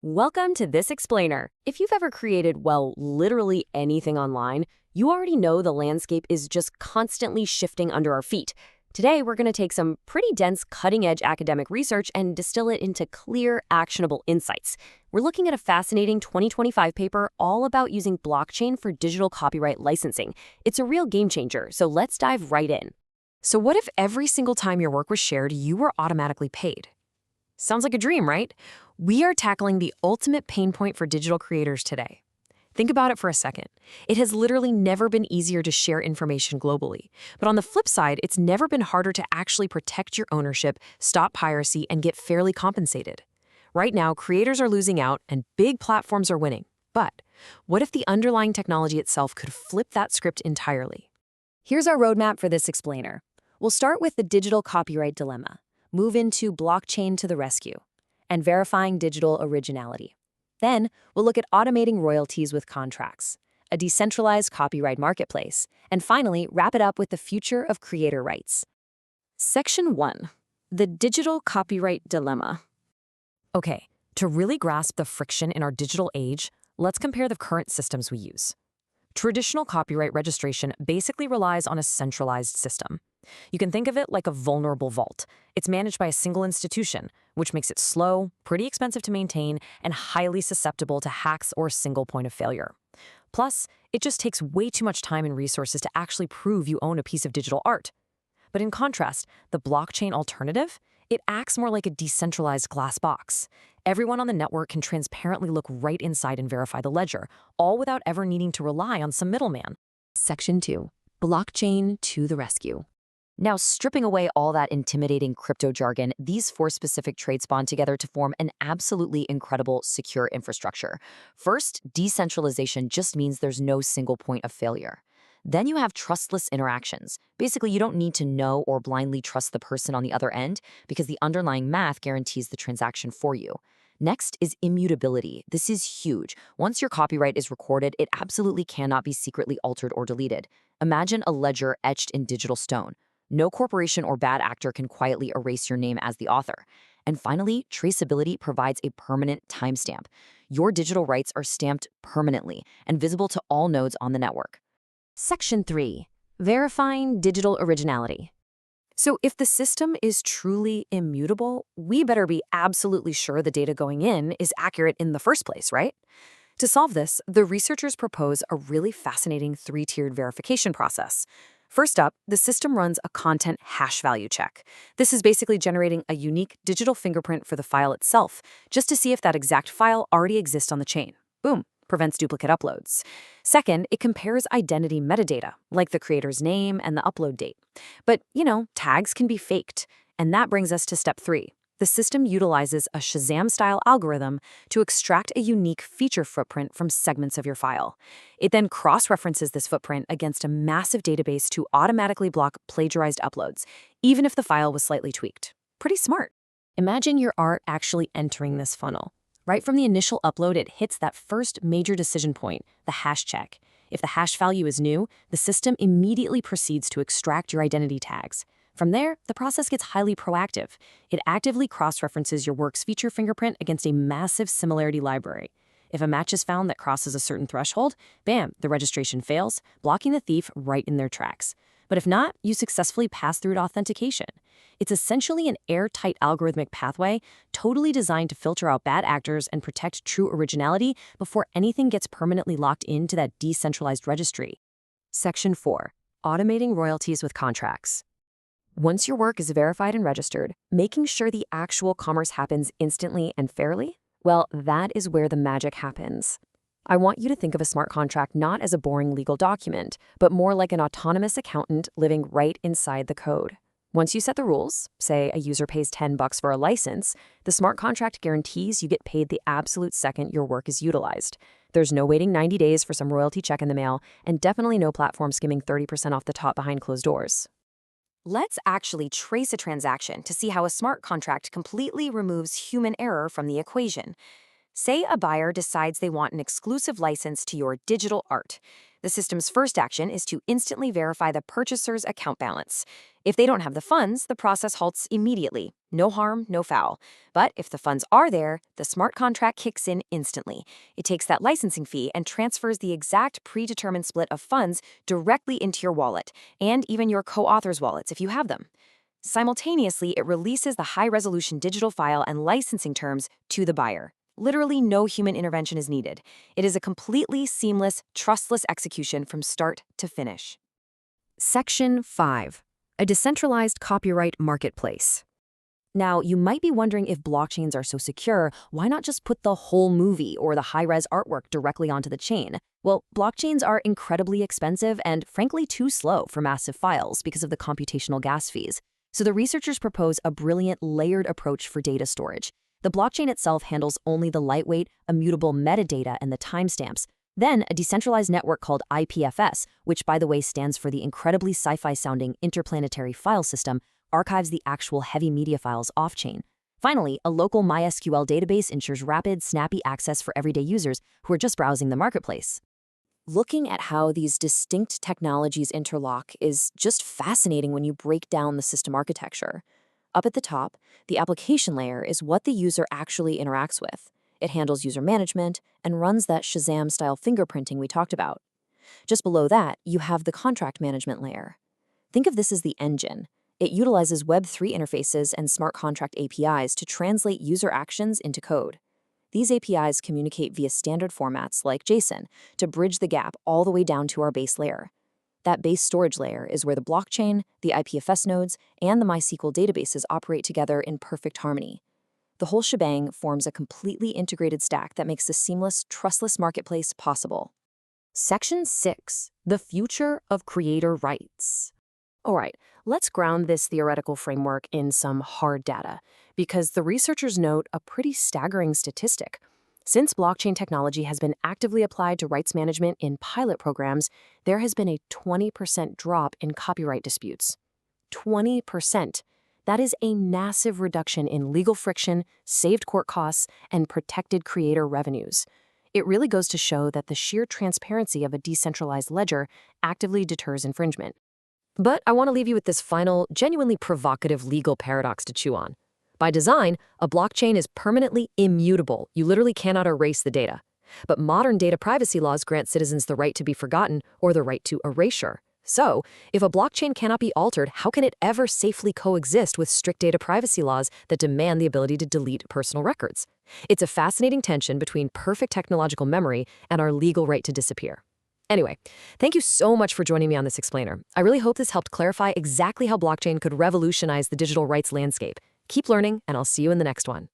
Welcome to This Explainer. If you've ever created, well, literally anything online, you already know the landscape is just constantly shifting under our feet. Today, we're going to take some pretty dense, cutting-edge academic research and distill it into clear, actionable insights. We're looking at a fascinating 2025 paper all about using blockchain for digital copyright licensing. It's a real game changer, so let's dive right in. So what if every single time your work was shared, you were automatically paid? Sounds like a dream, right? We are tackling the ultimate pain point for digital creators today. Think about it for a second. It has literally never been easier to share information globally. But on the flip side, it's never been harder to actually protect your ownership, stop piracy, and get fairly compensated. Right now, creators are losing out and big platforms are winning. But what if the underlying technology itself could flip that script entirely? Here's our roadmap for This Explainer. We'll start with the digital copyright dilemma, move into blockchain to the rescue, and verifying digital originality. Then, we'll look at automating royalties with contracts, a decentralized copyright marketplace, and finally, wrap it up with the future of creator rights. Section 1. The digital copyright dilemma. Okay, to really grasp the friction in our digital age, let's compare the current systems we use. Traditional copyright registration basically relies on a centralized system. You can think of it like a vulnerable vault. It's managed by a single institution, which makes it slow, pretty expensive to maintain, and highly susceptible to hacks or a single point of failure. Plus, it just takes way too much time and resources to actually prove you own a piece of digital art. But in contrast, the blockchain alternative, it acts more like a decentralized glass box. Everyone on the network can transparently look right inside and verify the ledger, all without ever needing to rely on some middleman. Section 2. Blockchain to the rescue. Now, stripping away all that intimidating crypto jargon, these four specific traits bond together to form an absolutely incredible, secure infrastructure. First, decentralization just means there's no single point of failure. Then you have trustless interactions. Basically, you don't need to know or blindly trust the person on the other end because the underlying math guarantees the transaction for you. Next is immutability. This is huge. Once your copyright is recorded, it absolutely cannot be secretly altered or deleted. Imagine a ledger etched in digital stone. No corporation or bad actor can quietly erase your name as the author. And finally, traceability provides a permanent timestamp. Your digital rights are stamped permanently and visible to all nodes on the network. Section 3. Verifying digital originality. So if the system is truly immutable, we better be absolutely sure the data going in is accurate in the first place, right? To solve this, the researchers propose a really fascinating three-tiered verification process. First up, the system runs a content hash value check. This is basically generating a unique digital fingerprint for the file itself, just to see if that exact file already exists on the chain. Boom, prevents duplicate uploads. Second, it compares identity metadata, like the creator's name and the upload date. But, tags can be faked. And that brings us to step 3. The system utilizes a Shazam-style algorithm to extract a unique feature footprint from segments of your file. It then cross-references this footprint against a massive database to automatically block plagiarized uploads, even if the file was slightly tweaked. Pretty smart. Imagine your art actually entering this funnel. Right from the initial upload, it hits that first major decision point, the hash check. If the hash value is new, the system immediately proceeds to extract your identity tags. From there, the process gets highly proactive. It actively cross-references your work's feature fingerprint against a massive similarity library. If a match is found that crosses a certain threshold, bam, the registration fails, blocking the thief right in their tracks. But if not, you successfully pass through authentication. It's essentially an airtight algorithmic pathway, totally designed to filter out bad actors and protect true originality before anything gets permanently locked into that decentralized registry. Section 4. Automating royalties with contracts. Once your work is verified and registered, making sure the actual commerce happens instantly and fairly, well, that is where the magic happens. I want you to think of a smart contract not as a boring legal document, but more like an autonomous accountant living right inside the code. Once you set the rules, say a user pays $10 for a license, the smart contract guarantees you get paid the absolute second your work is utilized. There's no waiting 90 days for some royalty check in the mail, and definitely no platform skimming 30% off the top behind closed doors. Let's actually trace a transaction to see how a smart contract completely removes human error from the equation. Say a buyer decides they want an exclusive license to your digital art. The system's first action is to instantly verify the purchaser's account balance. If they don't have the funds, the process halts immediately. No harm, no foul. But if the funds are there, the smart contract kicks in instantly. It takes that licensing fee and transfers the exact predetermined split of funds directly into your wallet, and even your co-authors' wallets if you have them. Simultaneously, it releases the high-resolution digital file and licensing terms to the buyer. Literally no human intervention is needed. It is a completely seamless, trustless execution from start to finish. Section 5. A decentralized copyright marketplace. Now, you might be wondering, if blockchains are so secure, why not just put the whole movie or the high-res artwork directly onto the chain? Well, blockchains are incredibly expensive and, frankly, too slow for massive files because of the computational gas fees. So the researchers propose a brilliant layered approach for data storage. The blockchain itself handles only the lightweight, immutable metadata and the timestamps. Then, a decentralized network called IPFS, which by the way stands for the incredibly sci-fi sounding interplanetary file system, archives the actual heavy media files off-chain. Finally, a local MySQL database ensures rapid, snappy access for everyday users who are just browsing the marketplace. Looking at how these distinct technologies interlock is just fascinating when you break down the system architecture. Up at the top, the application layer is what the user actually interacts with. It handles user management and runs that Shazam-style fingerprinting we talked about. Just below that, you have the contract management layer. Think of this as the engine. It utilizes Web3 interfaces and smart contract APIs to translate user actions into code. These APIs communicate via standard formats like JSON to bridge the gap all the way down to our base layer. That base storage layer is where the blockchain, the IPFS nodes, and the MySQL databases operate together in perfect harmony. The whole shebang forms a completely integrated stack that makes a seamless, trustless marketplace possible. Section 6. The future of creator rights. All right, let's ground this theoretical framework in some hard data, because the researchers note a pretty staggering statistic. Since blockchain technology has been actively applied to rights management in pilot programs, there has been a 20% drop in copyright disputes. 20%. That is a massive reduction in legal friction, saved court costs, and protected creator revenues. It really goes to show that the sheer transparency of a decentralized ledger actively deters infringement. But I want to leave you with this final, genuinely provocative legal paradox to chew on. By design, a blockchain is permanently immutable. You literally cannot erase the data. But modern data privacy laws grant citizens the right to be forgotten or the right to erasure. So, if a blockchain cannot be altered, how can it ever safely coexist with strict data privacy laws that demand the ability to delete personal records? It's a fascinating tension between perfect technological memory and our legal right to disappear. Anyway, thank you so much for joining me on this explainer. I really hope this helped clarify exactly how blockchain could revolutionize the digital rights landscape. Keep learning, and I'll see you in the next one.